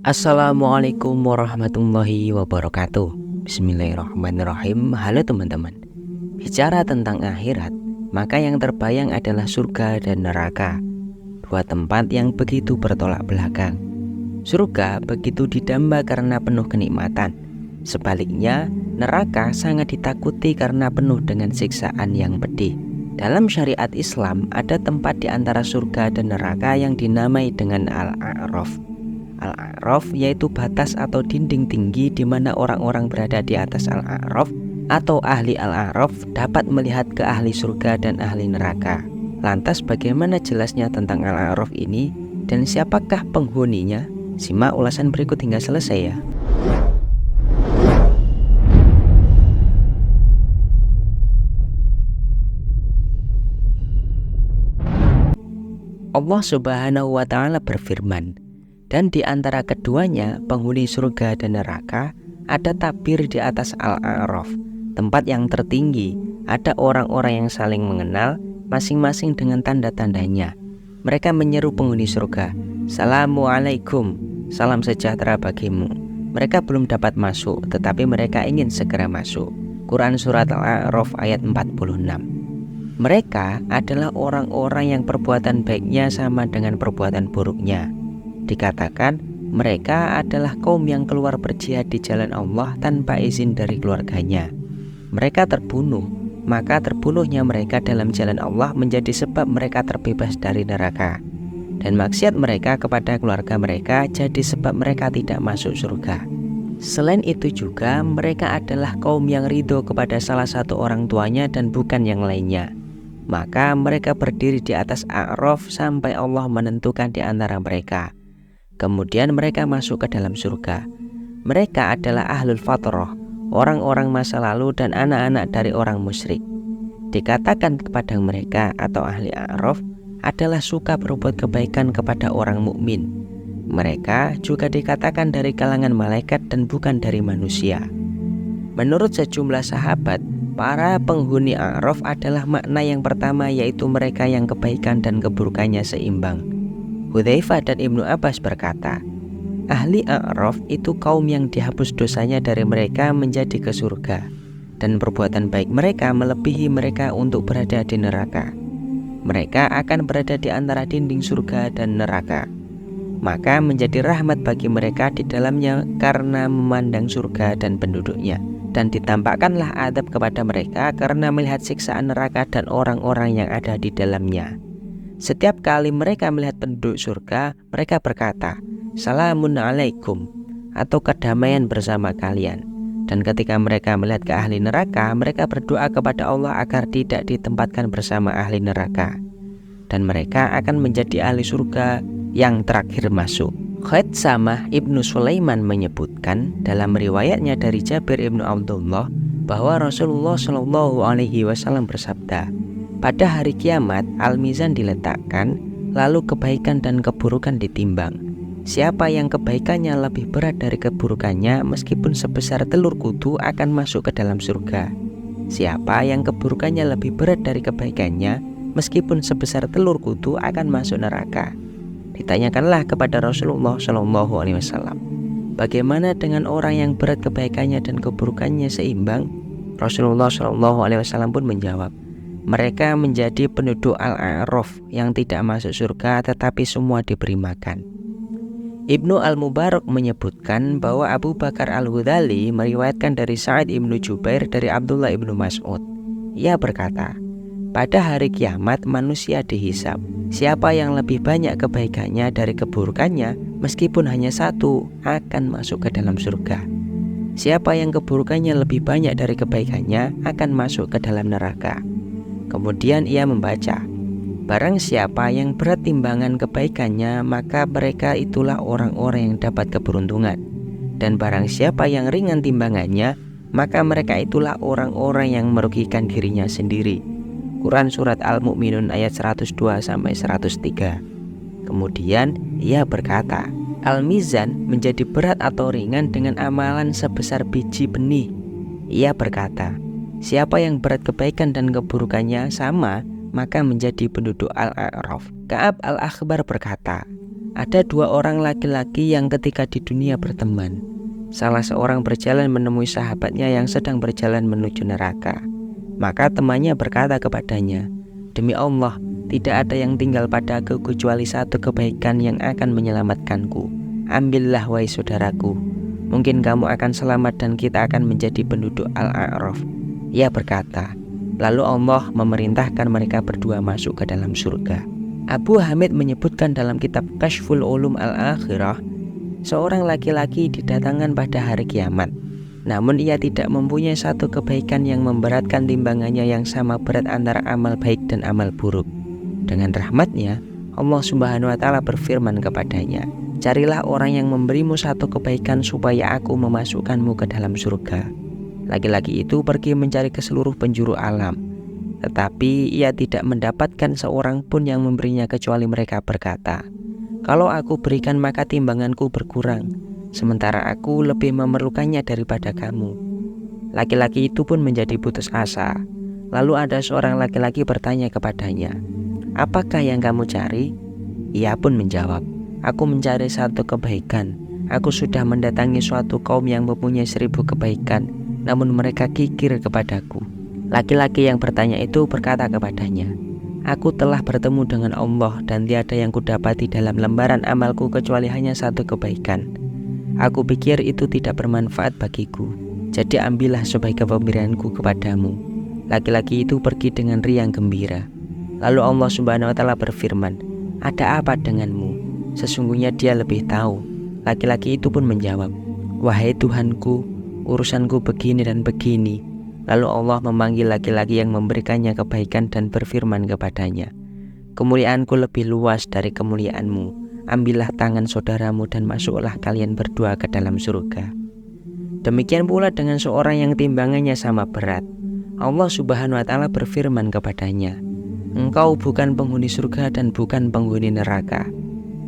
Assalamualaikum warahmatullahi wabarakatuh. Bismillahirrahmanirrahim. Halo teman-teman. Bicara tentang akhirat, maka yang terbayang adalah surga dan neraka, dua tempat yang begitu bertolak belakang. Surga begitu didamba karena penuh kenikmatan. Sebaliknya, neraka sangat ditakuti karena penuh dengan siksaan yang pedih. Dalam syariat Islam, ada tempat di antara surga dan neraka yang dinamai dengan Al-A'raf. Al-A'raf yaitu batas atau dinding tinggi di mana orang-orang berada di atas Al-A'raf atau ahli Al-A'raf dapat melihat ke ahli surga dan ahli neraka. Lantas bagaimana jelasnya tentang Al-A'raf ini dan siapakah penghuninya? Simak ulasan berikut hingga selesai ya. Allah Subhanahu wa Ta'ala berfirman, dan di antara keduanya, penghuni surga dan neraka, ada tabir di atas Al-A'raf, tempat yang tertinggi. Ada orang-orang yang saling mengenal, masing-masing dengan tanda-tandanya. Mereka menyeru penghuni surga, "Assalamualaikum, salam sejahtera bagimu." Mereka belum dapat masuk, tetapi mereka ingin segera masuk. Quran Surat Al-A'raf ayat 46. Mereka adalah orang-orang yang perbuatan baiknya sama dengan perbuatan buruknya. Dikatakan mereka adalah kaum yang keluar berjihad di jalan Allah tanpa izin dari keluarganya. Mereka terbunuh, maka terbunuhnya mereka dalam jalan Allah menjadi sebab mereka terbebas dari neraka. Dan maksiat mereka kepada keluarga mereka jadi sebab mereka tidak masuk surga. Selain itu juga mereka adalah kaum yang ridho kepada salah satu orang tuanya dan bukan yang lainnya. Maka mereka berdiri di atas A'raf sampai Allah menentukan di antara mereka. Kemudian mereka masuk ke dalam surga. Mereka adalah ahlul fatrah, orang-orang masa lalu dan anak-anak dari orang musyrik. Dikatakan kepada mereka atau ahli A'raf adalah suka berbuat kebaikan kepada orang mukmin. Mereka juga dikatakan dari kalangan malaikat dan bukan dari manusia. Menurut sejumlah sahabat, para penghuni A'raf adalah makna yang pertama, yaitu mereka yang kebaikan dan keburukannya seimbang. Hudzaifah dan Ibnu Abbas berkata, ahli A'raf itu kaum yang dihapus dosanya dari mereka menjadi ke surga, dan perbuatan baik mereka melebihi mereka untuk berada di neraka. Mereka akan berada di antara dinding surga dan neraka, maka menjadi rahmat bagi mereka di dalamnya karena memandang surga dan penduduknya. Dan ditampakkanlah adab kepada mereka karena melihat siksaan neraka dan orang-orang yang ada di dalamnya. Setiap kali mereka melihat penduduk surga, mereka berkata, "Salamun alaikum," atau kedamaian bersama kalian. Dan ketika mereka melihat ke ahli neraka, mereka berdoa kepada Allah agar tidak ditempatkan bersama ahli neraka. Dan mereka akan menjadi ahli surga yang terakhir masuk. Khaitsamah Ibnu Sulaiman menyebutkan dalam riwayatnya dari Jabir Ibnu Abdullah bahwa Rasulullah Shallallahu Alaihi Wasallam bersabda, pada hari kiamat al-mizan diletakkan, lalu kebaikan dan keburukan ditimbang. Siapa yang kebaikannya lebih berat dari keburukannya, meskipun sebesar telur kutu, akan masuk ke dalam surga. Siapa yang keburukannya lebih berat dari kebaikannya, meskipun sebesar telur kutu, akan masuk neraka. Ditanyakanlah kepada Rasulullah Shallallahu Alaihi Wasallam, bagaimana dengan orang yang berat kebaikannya dan keburukannya seimbang? Rasulullah Shallallahu Alaihi Wasallam pun menjawab, mereka menjadi penduduk Al-A'raf yang tidak masuk surga tetapi semua diberi makan. Ibnu Al-Mubarak menyebutkan bahwa Abu Bakar Al-Hudali meriwayatkan dari Sa'id Ibnu Jubair dari Abdullah Ibnu Mas'ud. Ia berkata, pada hari kiamat manusia dihisab. Siapa yang lebih banyak kebaikannya dari keburukannya, meskipun hanya satu, akan masuk ke dalam surga. Siapa yang keburukannya lebih banyak dari kebaikannya, akan masuk ke dalam neraka. Kemudian ia membaca, barang siapa yang berat timbangan kebaikannya, maka mereka itulah orang-orang yang dapat keberuntungan. Dan barang siapa yang ringan timbangannya, maka mereka itulah orang-orang yang merugikan dirinya sendiri. Quran Surat Al-Mu'minun ayat 102-103. Kemudian ia berkata, al-mizan menjadi berat atau ringan dengan amalan sebesar biji benih. Ia berkata, siapa yang berat kebaikan dan keburukannya sama, maka menjadi penduduk Al-A'raf. Ka'ab Al-Akhbar berkata, Ada dua orang laki-laki yang ketika di dunia berteman. Salah seorang berjalan menemui sahabatnya yang sedang berjalan menuju neraka. Maka temannya berkata kepadanya, "Demi Allah, tidak ada yang tinggal padaku kecuali satu kebaikan yang akan menyelamatkanku. Ambillah wahai saudaraku. Mungkin kamu akan selamat dan kita akan menjadi penduduk Al-A'raf." Ia berkata, lalu Allah memerintahkan mereka berdua masuk ke dalam surga. Abu Hamid menyebutkan dalam kitab Kashful Ulum Al-Akhirah, seorang laki-laki didatangkan pada hari kiamat. Namun ia tidak mempunyai satu kebaikan yang memberatkan timbangannya yang sama berat antara amal baik dan amal buruk. Dengan rahmatnya, Allah Subhanahu wa Ta'ala berfirman kepadanya, "Carilah orang yang memberimu satu kebaikan supaya aku memasukkanmu ke dalam surga." Laki-laki itu pergi mencari ke seluruh penjuru alam, tetapi ia tidak mendapatkan seorang pun yang memberinya kecuali mereka berkata, "Kalau aku berikan maka timbanganku berkurang, sementara aku lebih memerlukannya daripada kamu." Laki-laki itu pun menjadi putus asa. Lalu ada seorang laki-laki bertanya kepadanya, "Apakah yang kamu cari?" Ia pun menjawab, "Aku mencari satu kebaikan. Aku sudah mendatangi suatu kaum yang mempunyai 1000 kebaikan, namun mereka kikir kepadaku." Laki-laki yang bertanya itu berkata kepadanya, "Aku telah bertemu dengan Allah dan tiada yang kudapati dalam lembaran amalku kecuali hanya satu kebaikan. Aku pikir itu tidak bermanfaat bagiku, jadi ambillah sebagai pemberianku kepadamu." Laki-laki itu pergi dengan riang gembira. Lalu Allah Subhanahu wa Ta'ala berfirman, "Ada apa denganmu? Sesungguhnya dia lebih tahu." Laki-laki itu pun menjawab, "Wahai Tuhanku, urusanku begini dan begini." Lalu Allah memanggil laki-laki yang memberikannya kebaikan dan berfirman kepadanya, "Kemuliaanku lebih luas dari kemuliaanmu. Ambillah tangan saudaramu dan masuklah kalian berdua ke dalam surga." Demikian pula dengan seorang yang timbangannya sama berat. Allah Subhanahu wa Ta'ala berfirman kepadanya, "Engkau bukan penghuni surga dan bukan penghuni neraka."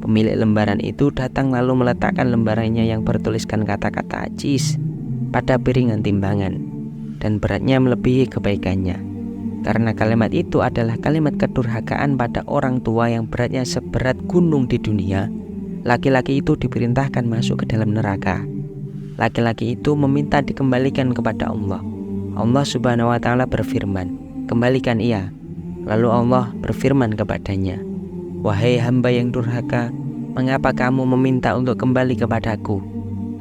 Pemilik lembaran itu datang lalu meletakkan lembarannya yang bertuliskan kata-kata ajis pada piringan timbangan, dan beratnya melebihi kebaikannya. Karena kalimat itu adalah kalimat kedurhakaan pada orang tua yang beratnya seberat gunung di dunia, laki-laki itu diperintahkan masuk ke dalam neraka. Laki-laki itu meminta dikembalikan kepada Allah. Allah Subhanahu wa Ta'ala berfirman, "Kembalikan ia." Lalu Allah berfirman kepadanya, "Wahai hamba yang durhaka, mengapa kamu meminta untuk kembali kepadaku?"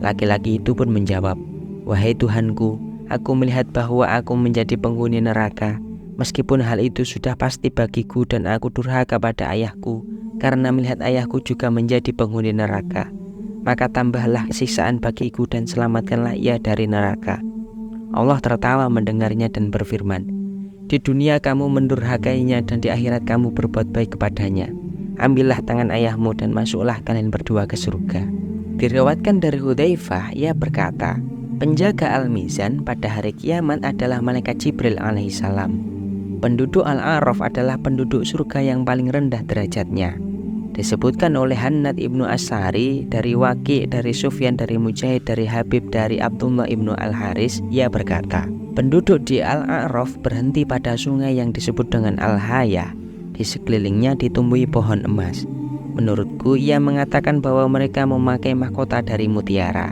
Laki-laki itu pun menjawab, "Wahai Tuhanku, aku melihat bahwa aku menjadi penghuni neraka. Meskipun hal itu sudah pasti bagiku dan aku durhaka pada ayahku, karena melihat ayahku juga menjadi penghuni neraka. Maka tambahlah siksaan bagiku dan selamatkanlah ia dari neraka." Allah tertawa mendengarnya dan berfirman, "Di dunia kamu mendurhakainya dan di akhirat kamu berbuat baik kepadanya. Ambillah tangan ayahmu dan masuklah kalian berdua ke surga." Diriwayatkan dari Hudzaifah, ia berkata, penjaga Al-Mizan pada hari kiamat adalah malaikat Jibril alaihissalam. Penduduk Al-A'raf adalah penduduk surga yang paling rendah derajatnya. Disebutkan oleh Hannad ibnu As-Sari, dari Waqi', dari Sufyan, dari Mujahid, dari Habib, dari Abdullah ibnu Al-Haris, ia berkata, penduduk di Al-A'raf berhenti pada sungai yang disebut dengan Al-Hayah. Di sekelilingnya ditumbuhi pohon emas. Menurutku ia mengatakan bahwa mereka memakai mahkota dari mutiara.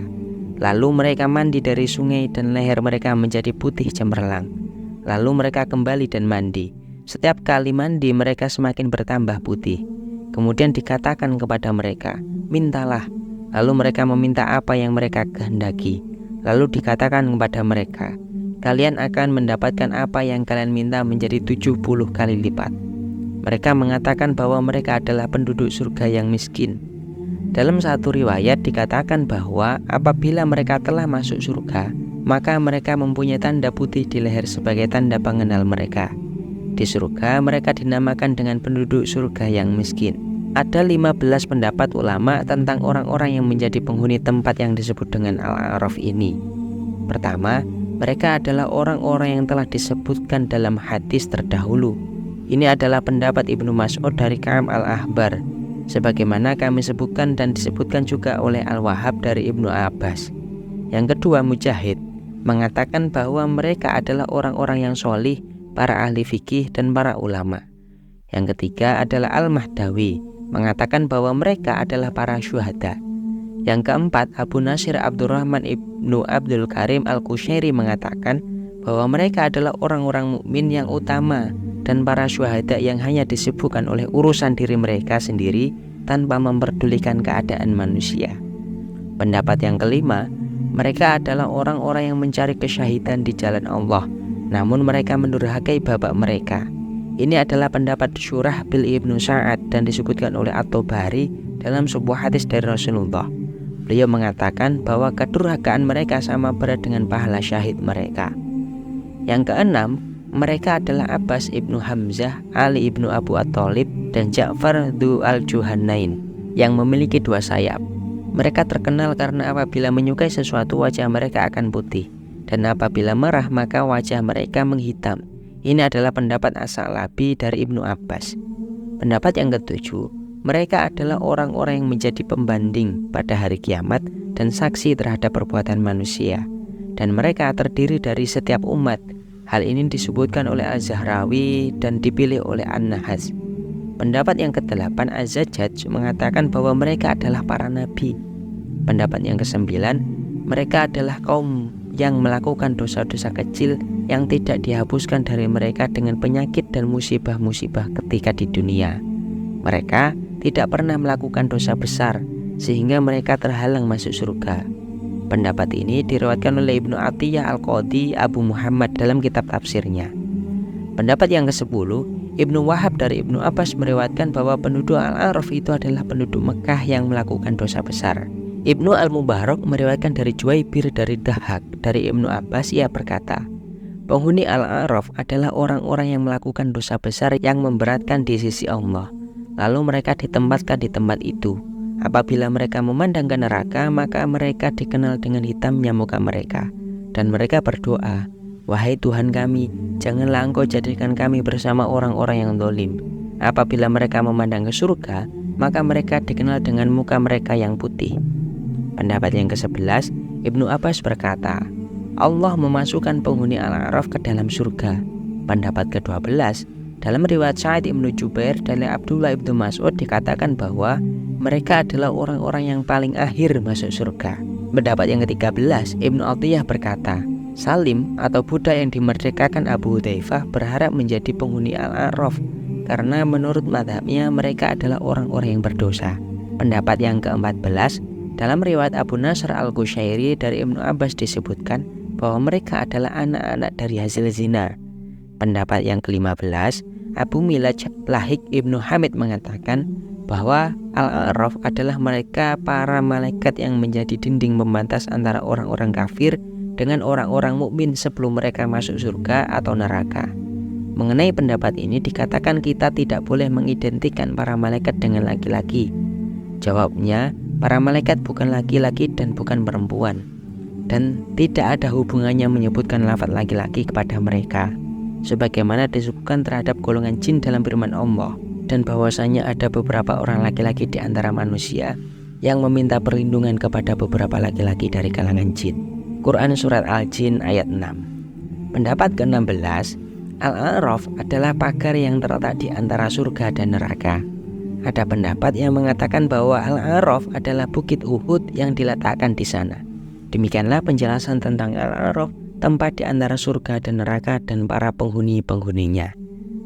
Lalu mereka mandi dari sungai dan leher mereka menjadi putih cemerlang. Lalu mereka kembali dan mandi. Setiap kali mandi mereka semakin bertambah putih. Kemudian dikatakan kepada mereka, "Mintalah." Lalu mereka meminta apa yang mereka kehendaki. Lalu dikatakan kepada mereka, "Kalian akan mendapatkan apa yang kalian minta menjadi 70 kali lipat." Mereka mengatakan bahwa mereka adalah penduduk surga yang miskin. Dalam satu riwayat dikatakan bahwa apabila mereka telah masuk surga, maka mereka mempunyai tanda putih di leher sebagai tanda pengenal mereka. Di surga mereka dinamakan dengan penduduk surga yang miskin. Ada 15 pendapat ulama tentang orang-orang yang menjadi penghuni tempat yang disebut dengan Al-A'raf ini. Pertama, mereka adalah orang-orang yang telah disebutkan dalam hadis terdahulu. Ini adalah pendapat Ibnu Mas'ud dari Ka'ab al-Ahbar, sebagaimana kami sebutkan dan disebutkan juga oleh Al-Wahhab dari Ibnu Abbas. Yang kedua, Mujahid mengatakan bahwa mereka adalah orang-orang yang sholih, para ahli fikih dan para ulama. Yang ketiga adalah Al-Mahdawi mengatakan bahwa mereka adalah para syuhada. Yang keempat, Abu Nasir Abdurrahman ibnu Abdul Karim Al-Qushairi mengatakan bahwa mereka adalah orang-orang mukmin yang utama dan para syuhada yang hanya disibukkan oleh urusan diri mereka sendiri tanpa memperdulikan keadaan manusia. Pendapat yang kelima, mereka adalah orang-orang yang mencari kesyahidan di jalan Allah, namun mereka mendurhakai bapak mereka. Ini adalah pendapat Syurahbil ibnu Sa'ad dan disebutkan oleh At-Tabari dalam sebuah hadis dari Rasulullah. Beliau mengatakan bahwa kedurhakaan mereka sama berat dengan pahala syahid mereka. Yang keenam, mereka adalah Abbas ibnu Hamzah, Ali ibnu Abu At-Thalib, dan Ja'far Dzu al-Juhannain yang memiliki 2 sayap. Mereka terkenal karena apabila menyukai sesuatu wajah mereka akan putih, dan apabila merah maka wajah mereka menghitam. Ini adalah pendapat As-Sa'labi dari Ibnu Abbas. Pendapat yang ketujuh, mereka adalah orang-orang yang menjadi pembanding pada hari kiamat dan saksi terhadap perbuatan manusia, dan mereka terdiri dari setiap umat. Hal ini disebutkan oleh Az-Zahrawi dan dipilih oleh An-Nahas. Pendapat yang ke-8, Az-Zajjaj mengatakan bahwa mereka adalah para nabi. Pendapat yang ke-9, mereka adalah kaum yang melakukan dosa-dosa kecil yang tidak dihapuskan dari mereka dengan penyakit dan musibah-musibah ketika di dunia. Mereka tidak pernah melakukan dosa besar sehingga mereka terhalang masuk surga. Pendapat ini diriwayatkan oleh Ibnu Atiyah Al-Qadhi Abu Muhammad dalam kitab tafsirnya. Pendapat yang ke-10, Ibnu Wahab dari Ibnu Abbas meriwayatkan bahwa penduduk Al-A'raf itu adalah penduduk Mekah yang melakukan dosa besar. Ibnu Al-Mubarak meriwayatkan dari Juwaibir dari Dahak dari Ibnu Abbas, ia berkata, penghuni Al-A'raf adalah orang-orang yang melakukan dosa besar yang memberatkan di sisi Allah. Lalu mereka ditempatkan di tempat itu. Apabila mereka memandang ke neraka, maka mereka dikenal dengan hitamnya muka mereka. Dan mereka berdoa, wahai Tuhan kami, janganlah Engkau jadikan kami bersama orang-orang yang zalim. Apabila mereka memandang ke surga, maka mereka dikenal dengan muka mereka yang putih. Pendapat yang ke-11, Ibnu Abbas berkata, Allah memasukkan penghuni Al-A'raf ke dalam surga. Pendapat ke-12, dalam riwayat Sa'id ibnu Jubair dari Abdullah ibnu Mas'ud dikatakan bahwa mereka adalah orang-orang yang paling akhir masuk surga. Pendapat yang ke-13, Ibnu Atiyah berkata, Salim atau budak yang dimerdekakan Abu Hudzaifah berharap menjadi penghuni Al-A'raf karena menurut mazhabnya mereka adalah orang-orang yang berdosa. Pendapat yang ke-14, dalam riwayat Abu Nasr Al-Qushairi dari Ibnu Abbas disebutkan bahwa mereka adalah anak-anak dari hasil zina. Pendapat yang ke-15, Abu Milaj Lahik Ibnu Hamid mengatakan bahwa Al-A'raf adalah mereka para malaikat yang menjadi dinding pembatas antara orang-orang kafir dengan orang-orang mukmin sebelum mereka masuk surga atau neraka. Mengenai pendapat ini dikatakan kita tidak boleh mengidentikan para malaikat dengan laki-laki. Jawabnya, para malaikat bukan laki-laki dan bukan perempuan, dan tidak ada hubungannya menyebutkan lafaz laki-laki kepada mereka, sebagaimana disebutkan terhadap golongan jin dalam firman Allah, dan bahwasanya ada beberapa orang laki-laki di antara manusia yang meminta perlindungan kepada beberapa laki-laki dari kalangan jin. Quran Surat Al-Jin ayat 6. Pendapat ke-16, Al-A'raf adalah pagar yang terletak di antara surga dan neraka. Ada pendapat yang mengatakan bahwa Al-A'raf adalah bukit Uhud yang diletakkan di sana. Demikianlah penjelasan tentang Al-A'raf, tempat di antara surga dan neraka dan para penghuni-penghuninya.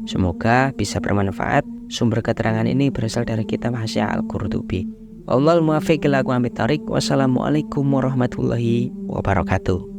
Semoga bisa bermanfaat. Sumber keterangan ini berasal dari kitab Hasyiah Al-Qurtubi. Wallahul muwaffiq ila aqwamit thoriq. Wassalamualaikum warahmatullahi wabarakatuh.